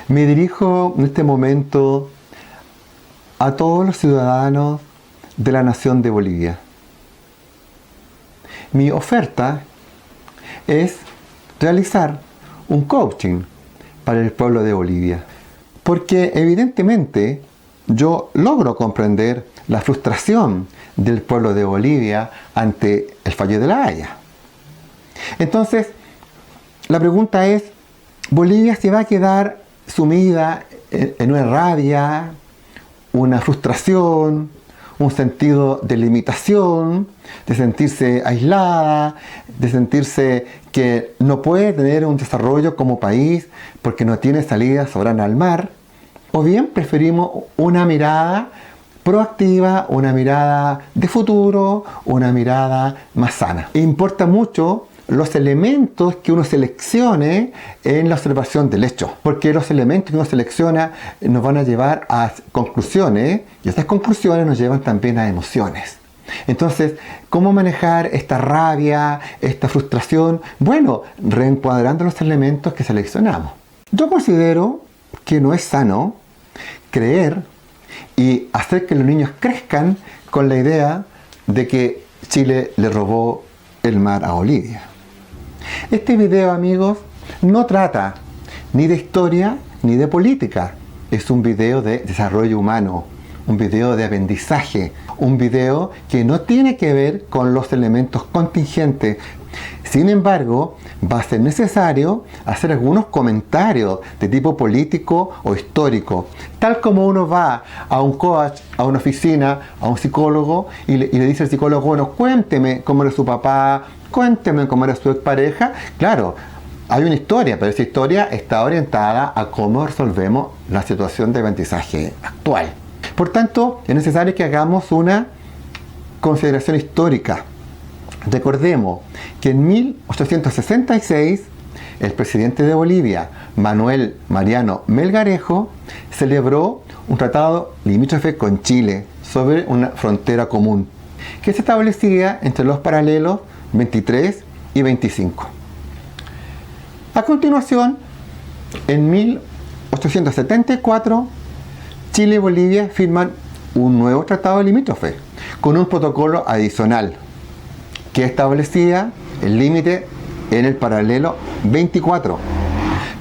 Me dirijo en este momento a todos los ciudadanos de la nación de Bolivia. Mi oferta es realizar un coaching para el pueblo de Bolivia, porque evidentemente yo logro comprender la frustración del pueblo de Bolivia ante el fallo de La Haya. Entonces, la pregunta es, ¿Bolivia se va a quedar sumida en una rabia, una frustración, un sentido de limitación, de sentirse aislada, de sentirse que no puede tener un desarrollo como país porque no tiene salida soberana al mar? ¿O bien preferimos una mirada proactiva, una mirada de futuro, una mirada más sana? Importa mucho los elementos que uno seleccione en la observación del hecho, porque los elementos que uno selecciona nos van a llevar a conclusiones, y estas conclusiones nos llevan también a emociones. Entonces, ¿cómo manejar esta rabia, esta frustración? Bueno, reencuadrando los elementos que seleccionamos. Yo considero que no es sano creer y hacer que los niños crezcan con la idea de que Chile le robó el mar a Bolivia. Este video, amigos, no trata ni de historia ni de política. Es un video de desarrollo humano, un video de aprendizaje, un video que no tiene que ver con los elementos contingentes. Sin embargo, va a ser necesario hacer algunos comentarios de tipo político o histórico. Tal como uno va a un coach, a una oficina, a un psicólogo y le dice al psicólogo, bueno, cuénteme cómo era su papá, cuénteme cómo era su expareja. Claro, hay una historia, pero esa historia está orientada a cómo resolvemos la situación de aprendizaje actual. Por tanto, es necesario que hagamos una consideración histórica. Recordemos que en 1866 el presidente de Bolivia, Manuel Mariano Melgarejo, celebró un tratado limítrofe con Chile sobre una frontera común que se establecía entre los paralelos 23 y 25. A continuación, en 1874, Chile y Bolivia firman un nuevo tratado limítrofe con un protocolo adicional que establecía el límite en el paralelo 24,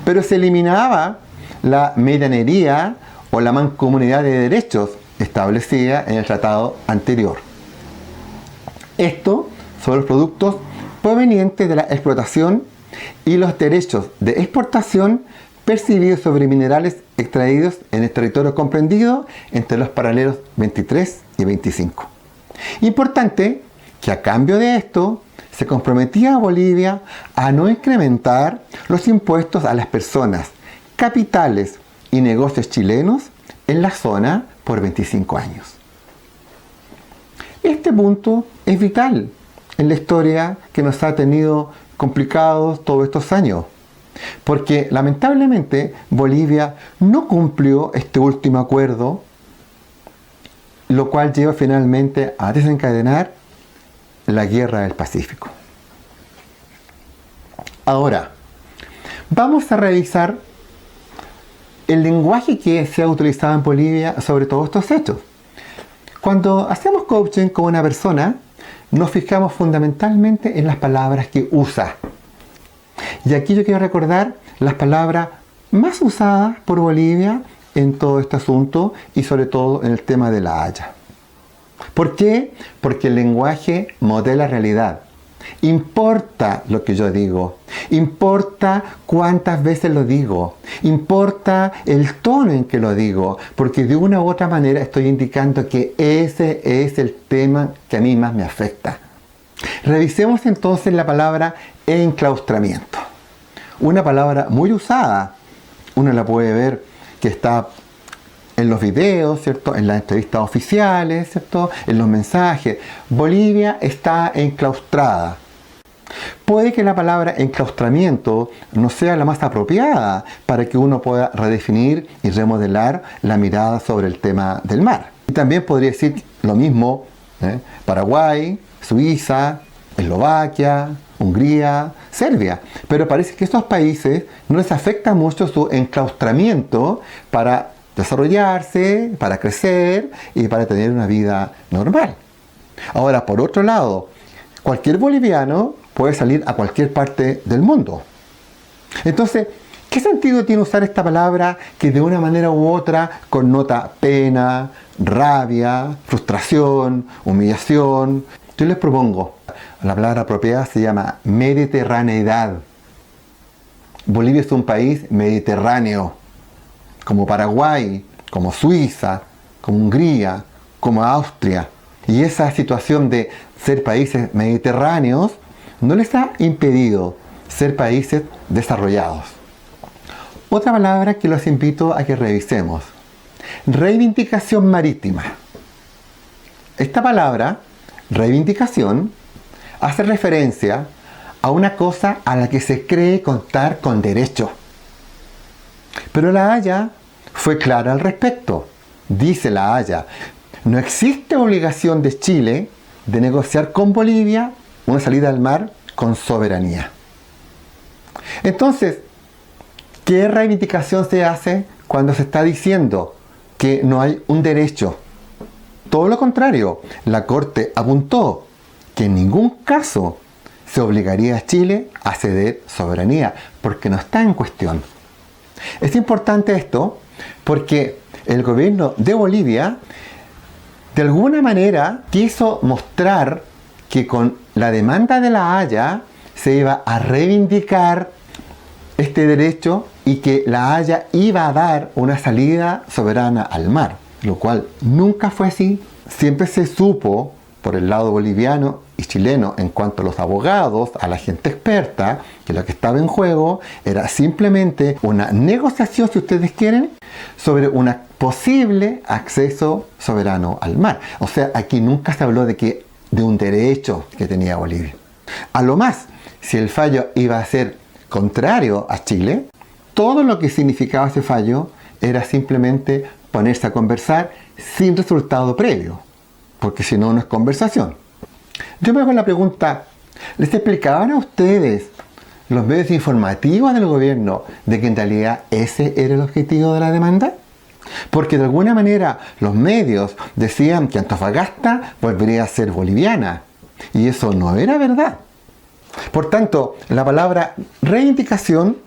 pero se eliminaba la medianería o la mancomunidad de derechos establecida en el tratado anterior. Estos son los productos provenientes de la explotación y los derechos de exportación percibidos sobre minerales extraídos en el territorio comprendido entre los paralelos 23 y 25. Importante que a cambio de esto se comprometía a Bolivia a no incrementar los impuestos a las personas, capitales y negocios chilenos en la zona por 25 años. Este punto es vital en la historia que nos ha tenido complicados todos estos años, porque lamentablemente Bolivia no cumplió este último acuerdo, lo cual lleva finalmente a desencadenar la guerra del Pacífico. Ahora, vamos a revisar el lenguaje que se ha utilizado en Bolivia sobre todos estos hechos. Cuando hacemos coaching con una persona, nos fijamos fundamentalmente en las palabras que usa. Y aquí yo quiero recordar las palabras más usadas por Bolivia en todo este asunto y sobre todo en el tema de La Haya. ¿Por qué? Porque el lenguaje modela realidad. Importa lo que yo digo, importa cuántas veces lo digo, importa el tono en que lo digo, porque de una u otra manera estoy indicando que ese es el tema que a mí más me afecta. Revisemos entonces la palabra enclaustramiento. Una palabra muy usada, uno la puede ver que está en los videos, ¿cierto? En las entrevistas oficiales, ¿cierto? En los mensajes. Bolivia está enclaustrada. Puede que la palabra enclaustramiento no sea la más apropiada para que uno pueda redefinir y remodelar la mirada sobre el tema del mar. Y también podría decir lo mismo Paraguay, Suiza, Eslovaquia, Hungría, Serbia. Pero parece que estos países no les afecta mucho su enclaustramiento para desarrollarse, para crecer y para tener una vida normal. Ahora, por otro lado, cualquier boliviano puede salir a cualquier parte del mundo. Entonces, ¿qué sentido tiene usar esta palabra que de una manera u otra connota pena, rabia, frustración, humillación? Yo les propongo, la palabra apropiada se llama mediterraneidad. Bolivia es un país mediterráneo, como Paraguay, como Suiza, como Hungría, como Austria. Y esa situación de ser países mediterráneos no les ha impedido ser países desarrollados. Otra palabra que los invito a que revisemos: reivindicación marítima. Esta palabra, reivindicación, hace referencia a una cosa a la que se cree contar con derecho. Pero la Haya fue clara al respecto. Dice la Haya: no existe obligación de Chile de negociar con Bolivia una salida al mar con soberanía. Entonces, ¿qué reivindicación se hace cuando se está diciendo que no hay un derecho? Todo lo contrario, la Corte apuntó que en ningún caso se obligaría a Chile a ceder soberanía, porque no está en cuestión. Es importante esto porque el gobierno de Bolivia de alguna manera quiso mostrar que con la demanda de la Haya se iba a reivindicar este derecho y que la Haya iba a dar una salida soberana al mar, lo cual nunca fue así. Siempre se supo por el lado boliviano y chileno, en cuanto a los abogados, a la gente experta, que lo que estaba en juego era simplemente una negociación, si ustedes quieren, sobre un posible acceso soberano al mar. O sea, aquí nunca se habló de un derecho que tenía Bolivia. A lo más, si el fallo iba a ser contrario a Chile, todo lo que significaba ese fallo era simplemente ponerse a conversar sin resultado previo, porque si no, no es conversación. Yo me hago la pregunta: ¿les explicaban a ustedes los medios informativos del gobierno de que en realidad ese era el objetivo de la demanda? Porque de alguna manera los medios decían que Antofagasta volvería a ser boliviana, y eso no era verdad. Por tanto, la palabra reivindicación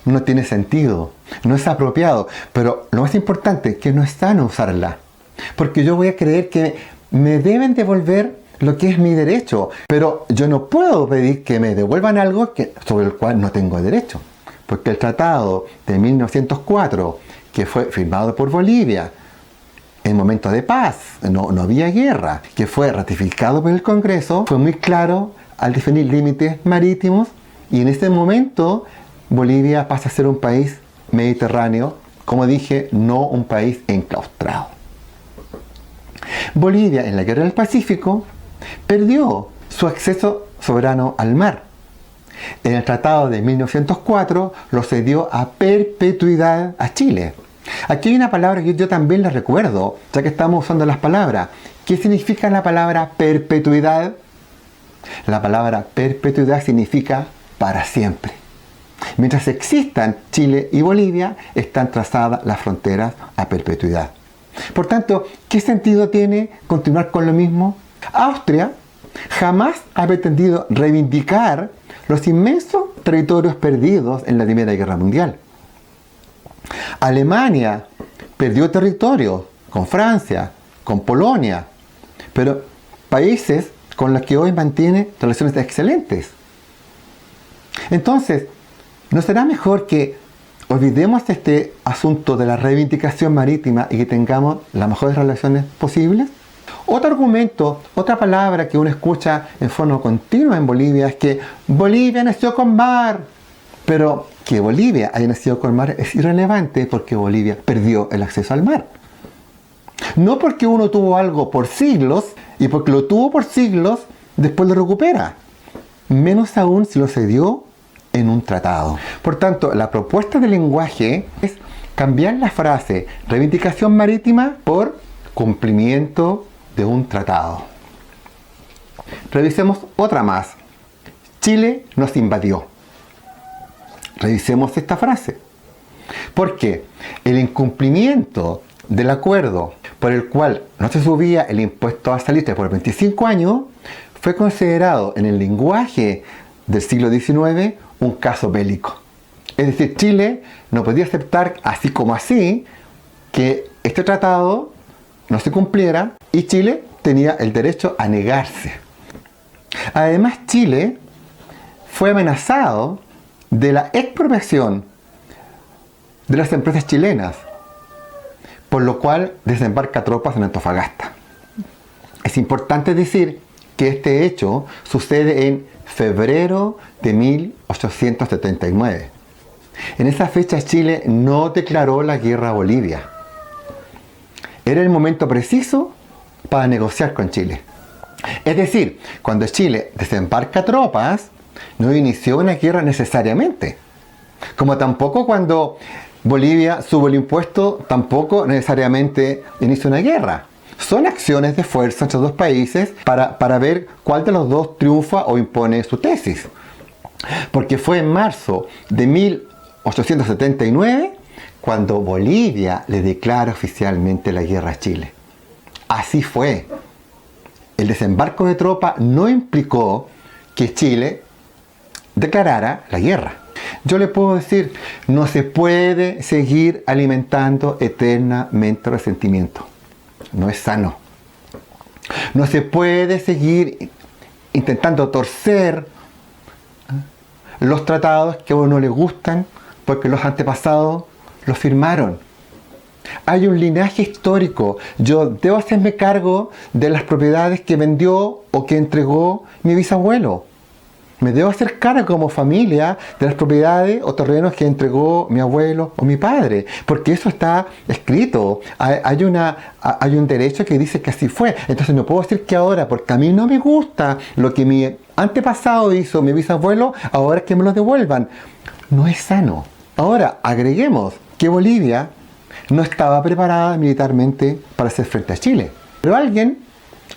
no tiene sentido, no es apropiado, pero lo más importante es que no es sano usarla, porque yo voy a creer que me deben devolver lo que es mi derecho, pero yo no puedo pedir que me devuelvan algo sobre el cual no tengo derecho, porque el tratado de 1904, que fue firmado por Bolivia en momentos de paz, no había guerra, que fue ratificado por el Congreso, fue muy claro al definir límites marítimos, y en ese momento Bolivia pasa a ser un país mediterráneo, como dije, no un país enclaustrado. Bolivia, en la Guerra del Pacífico, perdió su acceso soberano al mar. En el Tratado de 1904 lo cedió a perpetuidad a Chile. Aquí hay una palabra que yo también la recuerdo, ya que estamos usando las palabras. ¿Qué significa la palabra perpetuidad? La palabra perpetuidad significa para siempre. Mientras existan Chile y Bolivia, están trazadas las fronteras a perpetuidad. Por tanto, ¿qué sentido tiene continuar con lo mismo? Austria jamás ha pretendido reivindicar los inmensos territorios perdidos en la Primera Guerra Mundial. Alemania perdió territorio con Francia, con Polonia, pero países con los que hoy mantiene relaciones excelentes. Entonces, ¿no será mejor que olvidemos este asunto de la reivindicación marítima y que tengamos las mejores relaciones posibles? Otro argumento, otra palabra que uno escucha en forma continua en Bolivia es que Bolivia nació con mar. Pero que Bolivia haya nacido con mar es irrelevante, porque Bolivia perdió el acceso al mar. No porque uno tuvo algo por siglos, y porque lo tuvo por siglos, después lo recupera. Menos aún si lo cedió en un tratado. Por tanto, la propuesta de lenguaje es cambiar la frase reivindicación marítima por cumplimiento de un tratado. Revisemos otra más. Chile nos invadió. Revisemos esta frase. Porque el incumplimiento del acuerdo por el cual no se subía el impuesto al salitre por 25 años fue considerado en el lenguaje del siglo XIX un caso bélico. Es decir, Chile no podía aceptar así como así que este tratado no se cumpliera y Chile tenía el derecho a negarse. Además, Chile fue amenazado de la expropiación de las empresas chilenas, por lo cual desembarca tropas en Antofagasta. Es importante decir que este hecho sucede en febrero de 1879. En esa fecha Chile no declaró la guerra a Bolivia. Era el momento preciso para negociar con Chile. Es decir, cuando Chile desembarca tropas, no inició una guerra necesariamente. Como tampoco cuando Bolivia sube el impuesto, tampoco necesariamente inicia una guerra. Son acciones de fuerza entre dos países para ver cuál de los dos triunfa o impone su tesis. Porque fue en marzo de 1879 cuando Bolivia le declara oficialmente la guerra a Chile. Así fue. El desembarco de tropas no implicó que Chile declarara la guerra. Yo le puedo decir, no se puede seguir alimentando eternamente resentimiento. No es sano. No se puede seguir intentando torcer los tratados que a uno no le gustan porque los antepasados los firmaron. Hay un linaje histórico. Yo debo hacerme cargo de las propiedades que vendió o que entregó mi bisabuelo. Me debo hacer cargo como familia de las propiedades o terrenos que entregó mi abuelo o mi padre, porque eso está escrito. Hay un derecho que dice que así fue. Entonces no puedo decir que ahora, porque a mí no me gusta lo que mi antepasado hizo, mi bisabuelo, ahora que me lo devuelvan. No es sano. Ahora, agreguemos que Bolivia no estaba preparada militarmente para hacer frente a Chile. Pero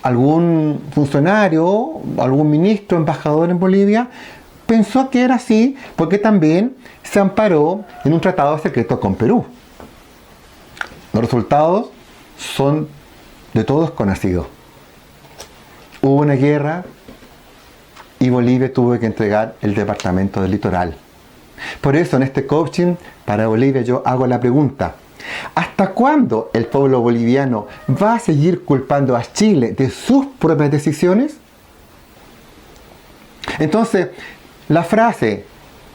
algún funcionario, algún ministro, embajador en Bolivia, pensó que era así porque también se amparó en un tratado secreto con Perú. Los resultados son de todos conocidos. Hubo una guerra y Bolivia tuvo que entregar el departamento del litoral. Por eso en este coaching para Bolivia yo hago la pregunta: ¿hasta cuándo el pueblo boliviano va a seguir culpando a Chile de sus propias decisiones? Entonces, la frase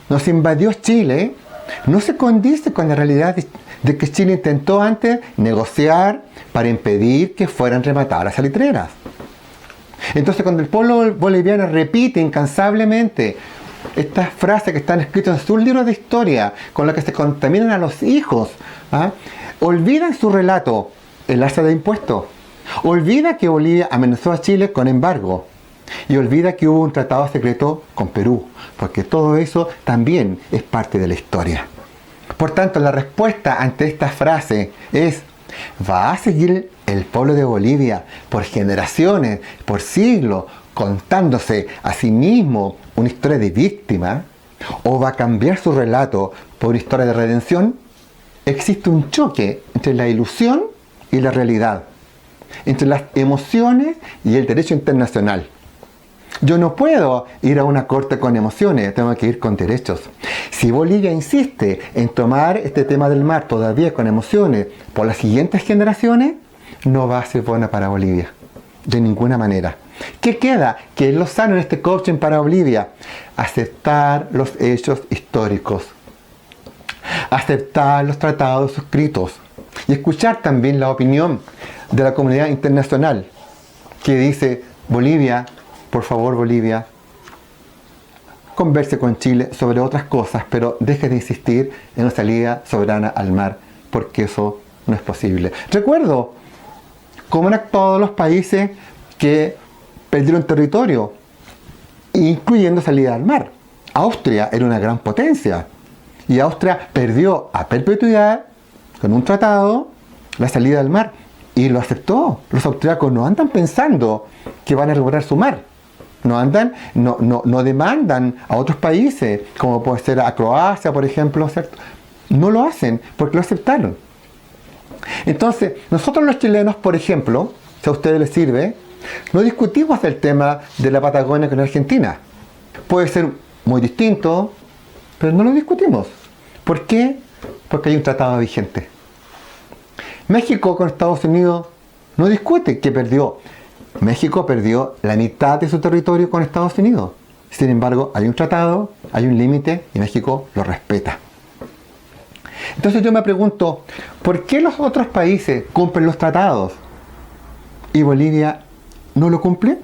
"nos invadió Chile" no se condice con la realidad de que Chile intentó antes negociar para impedir que fueran rematadas las salitreras. Entonces, cuando el pueblo boliviano repite incansablemente estas frases que están escritas en sus libros de historia, con las que se contaminan a los hijos, olvidan su relato, el alza de impuestos, olvida que Bolivia amenazó a Chile con embargo y olvida que hubo un tratado secreto con Perú, porque todo eso también es parte de la historia. Por tanto, la respuesta ante esta frase es: ¿va a seguir el pueblo de Bolivia por generaciones, por siglos, contándose a sí mismo una historia de víctima? ¿O va a cambiar su relato por una historia de redención? Existe un choque entre la ilusión y la realidad, entre las emociones y el derecho internacional. Yo no puedo ir a una corte con emociones, tengo que ir con derechos. Si Bolivia insiste en tomar este tema del mar todavía con emociones por las siguientes generaciones, no va a ser buena para Bolivia, de ninguna manera. ¿Qué queda? ¿Qué es lo sano en este coaching para Bolivia? Aceptar los hechos históricos, aceptar los tratados suscritos y escuchar también la opinión de la comunidad internacional que dice: Bolivia, por favor Bolivia, converse con Chile sobre otras cosas, pero deje de insistir en una salida soberana al mar, porque eso no es posible. Recuerdo cómo han actuado los países que perdieron territorio, incluyendo salida al mar. Austria era una gran potencia y Austria perdió a perpetuidad con un tratado la salida al mar y lo aceptó. Los austriacos no andan pensando que van a recuperar su mar. No demandan a otros países, como puede ser a Croacia, por ejemplo, ¿cierto? No lo hacen porque lo aceptaron. Entonces, nosotros los chilenos, por ejemplo, si a ustedes les sirve, no discutimos el tema de la Patagonia con Argentina. Puede ser muy distinto, pero no lo discutimos. ¿Por qué? Porque hay un tratado vigente. México con Estados Unidos no discute que perdió. México perdió la mitad de su territorio con Estados Unidos. Sin embargo, hay un tratado, hay un límite y México lo respeta. Entonces yo me pregunto, ¿por qué los otros países cumplen los tratados y Bolivia no lo cumple?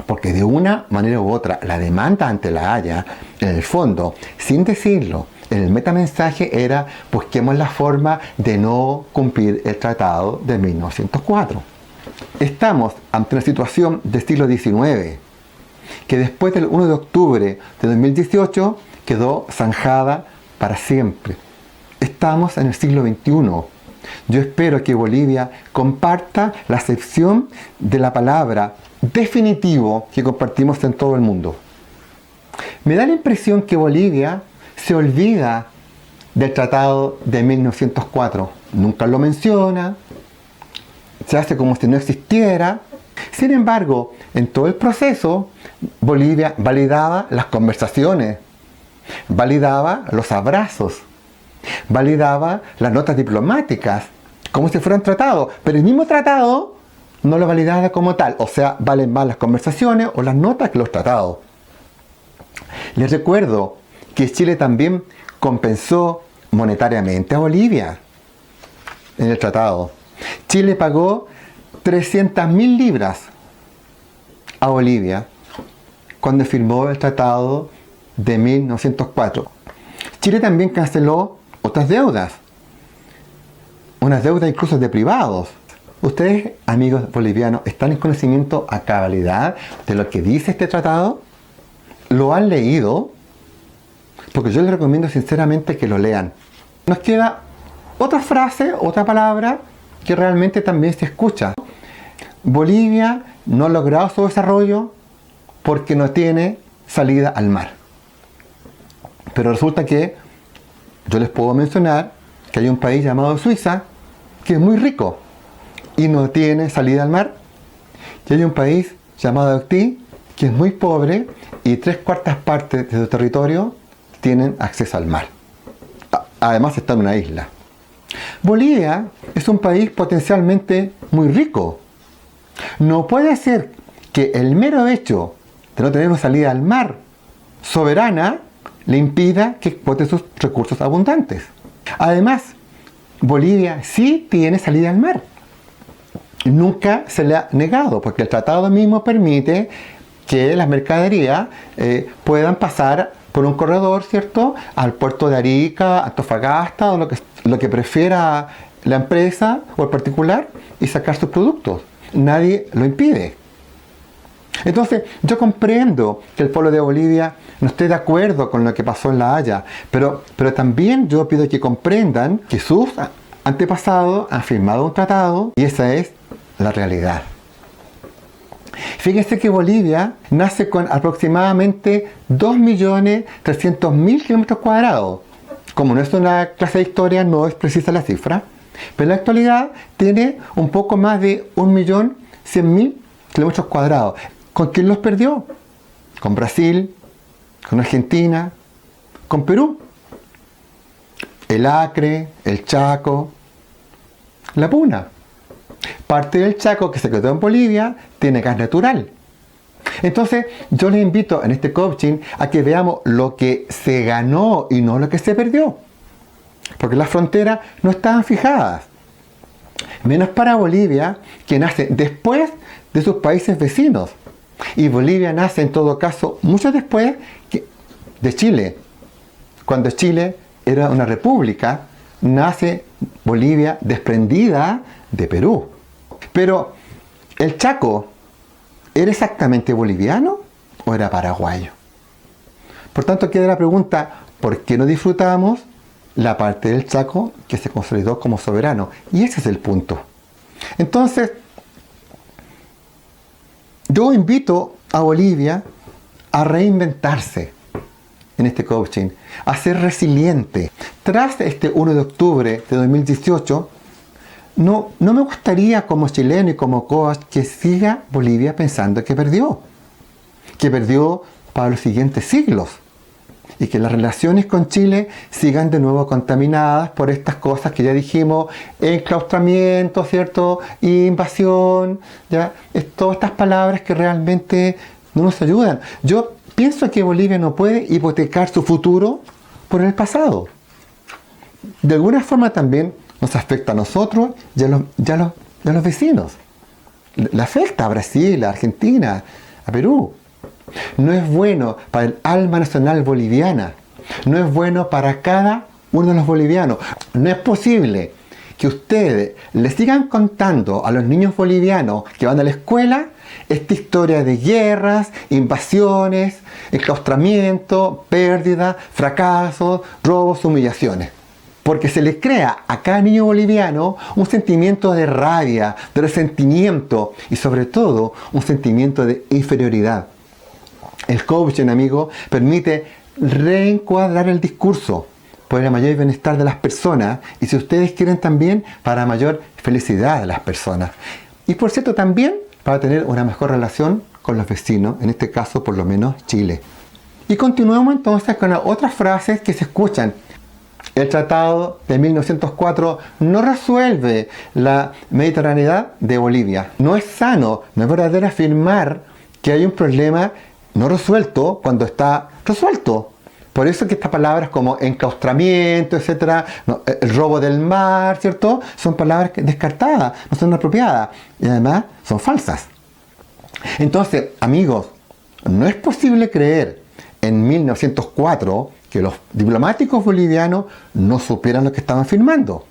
Porque de una manera u otra, la demanda ante la Haya, en el fondo, sin decirlo, el metamensaje era: busquemos la forma de no cumplir el tratado de 1904. Estamos ante una situación del siglo XIX, que después del 1 de octubre de 2018 quedó zanjada para siempre. Estamos en el siglo XXI. Yo espero que Bolivia comparta la acepción de la palabra definitivo que compartimos en todo el mundo. Me da la impresión que Bolivia se olvida del tratado de 1904. Nunca lo menciona, se hace como si no existiera. Sin embargo, en todo el proceso, Bolivia validaba las conversaciones, validaba los abrazos, validaba las notas diplomáticas, como si fueran tratados, pero el mismo tratado no lo validaba como tal, o sea, valen más las conversaciones o las notas que los tratados. Les recuerdo que Chile también compensó monetariamente a Bolivia en el tratado. Chile pagó 300.000 libras a Bolivia cuando firmó el tratado de 1904. Chile también canceló otras deudas, unas deudas incluso de privados. ¿Ustedes, amigos bolivianos, están en conocimiento a cabalidad de lo que dice este tratado? ¿Lo han leído? Porque yo les recomiendo sinceramente que lo lean. Nos queda otra frase, otra palabra que realmente también se escucha. Bolivia no ha logrado su desarrollo porque no tiene salida al mar. Pero resulta que yo les puedo mencionar que hay un país llamado Suiza que es muy rico y no tiene salida al mar. Y hay un país llamado Haití que es muy pobre y 3/4 partes de su territorio tienen acceso al mar. Además está en una isla. Bolivia es un país potencialmente muy rico. No puede ser que el mero hecho de no tener una salida al mar soberana le impida que explote sus recursos abundantes. Además, Bolivia sí tiene salida al mar. Nunca se le ha negado, porque el tratado mismo permite que las mercaderías puedan pasar por un corredor, ¿cierto?, al puerto de Arica, Antofagasta, o lo que prefiera la empresa o el particular, y sacar sus productos. Nadie lo impide. Entonces, yo comprendo que el pueblo de Bolivia no esté de acuerdo con lo que pasó en La Haya, pero también yo pido que comprendan que sus antepasados han firmado un tratado y esa es la realidad. Fíjense que Bolivia nace con aproximadamente 2.300.000 kilómetros cuadrados. Como no es una clase de historia, no es precisa la cifra, pero en la actualidad tiene un poco más de 1.100.000 kilómetros cuadrados. ¿Con quién los perdió? Con Brasil, con Argentina, con Perú. El Acre, el Chaco, la Puna. Parte del Chaco que se quedó en Bolivia tiene gas natural. Entonces, yo les invito en este coaching a que veamos lo que se ganó y no lo que se perdió. Porque las fronteras no estaban fijadas. Menos para Bolivia, que nace después de sus países vecinos. Y Bolivia nace en todo caso mucho después de Chile. Cuando Chile era una república, nace Bolivia desprendida de Perú. Pero el Chaco, ¿era exactamente boliviano o era paraguayo? Por tanto, queda la pregunta, ¿por qué no disfrutamos la parte del Chaco que se consolidó como soberano? Y ese es el punto. Entonces, Yo invito a Bolivia a reinventarse en este coaching, a ser resiliente. Tras este 1 de octubre de 2018, no me gustaría como chileno y como coach que siga Bolivia pensando que perdió para los siguientes siglos, y que las relaciones con Chile sigan de nuevo contaminadas por estas cosas que ya dijimos: enclaustramiento, ¿cierto? Invasión, ¿ya? Todas estas palabras que realmente no nos ayudan. Yo pienso que Bolivia no puede hipotecar su futuro por el pasado. De alguna forma también nos afecta a nosotros y a los vecinos. Le afecta a Brasil, a Argentina, a Perú. No es bueno para el alma nacional boliviana. No es bueno para cada uno de los bolivianos. No es posible que ustedes le sigan contando a los niños bolivianos que van a la escuela esta historia de guerras, invasiones, enclaustramiento, pérdida, fracasos, robos, humillaciones. Porque se le crea a cada niño boliviano un sentimiento de rabia, de resentimiento y sobre todo un sentimiento de inferioridad. El coaching, amigo, permite reencuadrar el discurso por el mayor bienestar de las personas y, si ustedes quieren, también para mayor felicidad de las personas. Y por cierto, también para tener una mejor relación con los vecinos, en este caso por lo menos Chile. Y continuamos entonces con las otras frases que se escuchan. El Tratado de 1904 no resuelve la mediterraneidad de Bolivia. No es sano, no es verdadero afirmar que hay un problema no resuelto cuando está resuelto. Por eso que estas palabras como enclaustramiento, etcétera, el robo del mar, ¿cierto? Son palabras descartadas, no son apropiadas y además son falsas. Entonces, amigos, no es posible creer en 1904 que los diplomáticos bolivianos no supieran lo que estaban firmando.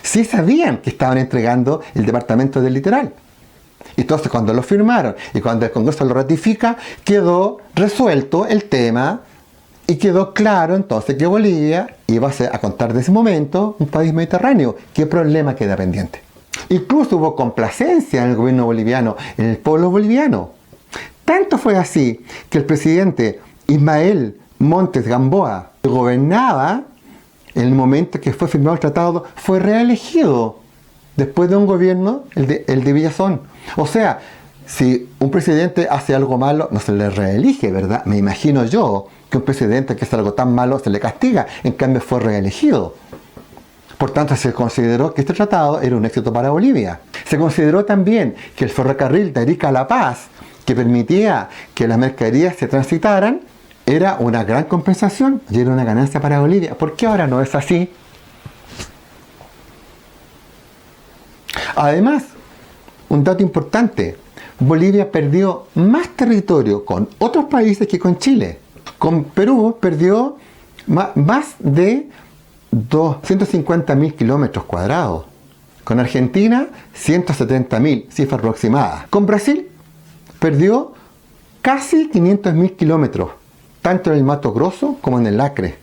Sí sabían que estaban entregando el departamento del litoral. Entonces, cuando lo firmaron y cuando el Congreso lo ratifica, quedó resuelto el tema y quedó claro entonces que Bolivia iba a ser, a contar de ese momento, un país mediterráneo. ¿Qué problema queda pendiente? Incluso hubo complacencia en el gobierno boliviano, en el pueblo boliviano. Tanto fue así que el presidente Ismael Montes Gamboa, que gobernaba en el momento que fue firmado el tratado, fue reelegido después de un gobierno, el de Villazón. O sea, si un presidente hace algo malo, no se le reelige, ¿verdad? Me imagino yo que un presidente que hace algo tan malo se le castiga, en cambio fue reelegido. Por tanto, se consideró que este tratado era un éxito para Bolivia. Se consideró también que el ferrocarril de Arica a La Paz, que permitía que las mercaderías se transitaran, era una gran compensación y era una ganancia para Bolivia. ¿Por qué ahora no es así? Además, un dato importante: Bolivia perdió más territorio con otros países que con Chile. Con Perú perdió más de 250.000 kilómetros cuadrados. Con Argentina, 170.000, cifra aproximada. Con Brasil perdió casi 500.000 kilómetros, tanto en el Mato Grosso como en el Acre.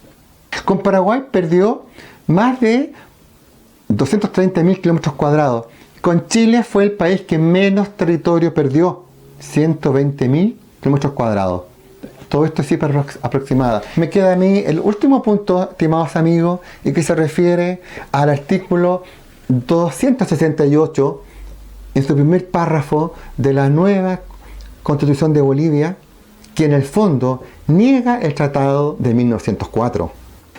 Con Paraguay perdió más de 230.000 kilómetros cuadrados. Con Chile fue el país que menos territorio perdió, 120.000 kilómetros cuadrados. Todo esto es cifra aproximada. Me queda a mí el último punto, estimados amigos, y que se refiere al artículo 268, en su primer párrafo de la nueva Constitución de Bolivia, que en el fondo niega el Tratado de 1904.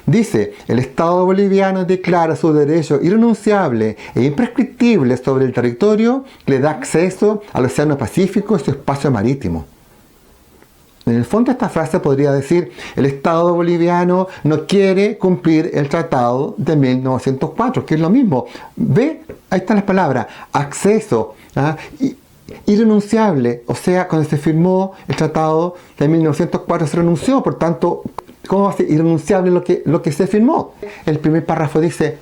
Dice: el Estado boliviano declara su derecho irrenunciable e imprescriptible sobre el territorio que le da acceso al Océano Pacífico y su espacio marítimo. En el fondo, esta frase podría decir: el Estado boliviano no quiere cumplir el Tratado de 1904, que es lo mismo. Ve, ahí están las palabras: acceso, irrenunciable. O sea, cuando se firmó el Tratado de 1904 se renunció, por tanto, ¿cómo va a ser irrenunciable lo que se firmó? El primer párrafo dice: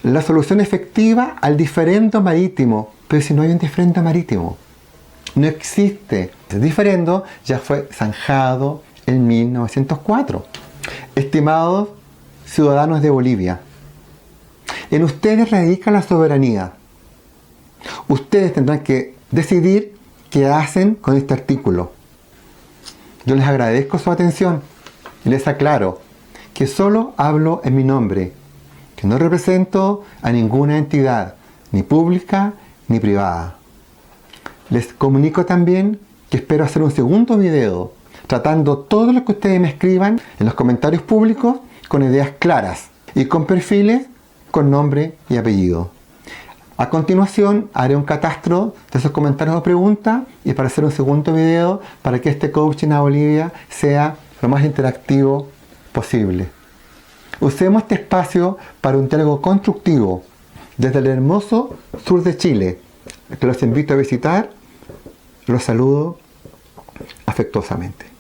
la solución efectiva al diferendo marítimo. Pero si no hay un diferendo marítimo, no existe. El diferendo ya fue zanjado en 1904. Estimados ciudadanos de Bolivia, en ustedes radica la soberanía. Ustedes tendrán que decidir que hacen con este artículo. Yo les agradezco su atención y les aclaro que solo hablo en mi nombre, que no represento a ninguna entidad, ni pública ni privada. Les comunico también que espero hacer un segundo video tratando todo lo que ustedes me escriban en los comentarios públicos con ideas claras y con perfiles con nombre y apellido. A continuación haré un catastro de esos comentarios o preguntas y para hacer un segundo video para que este coaching a Bolivia sea lo más interactivo posible. Usemos este espacio para un diálogo constructivo desde el hermoso sur de Chile, que los invito a visitar. Los saludo afectuosamente.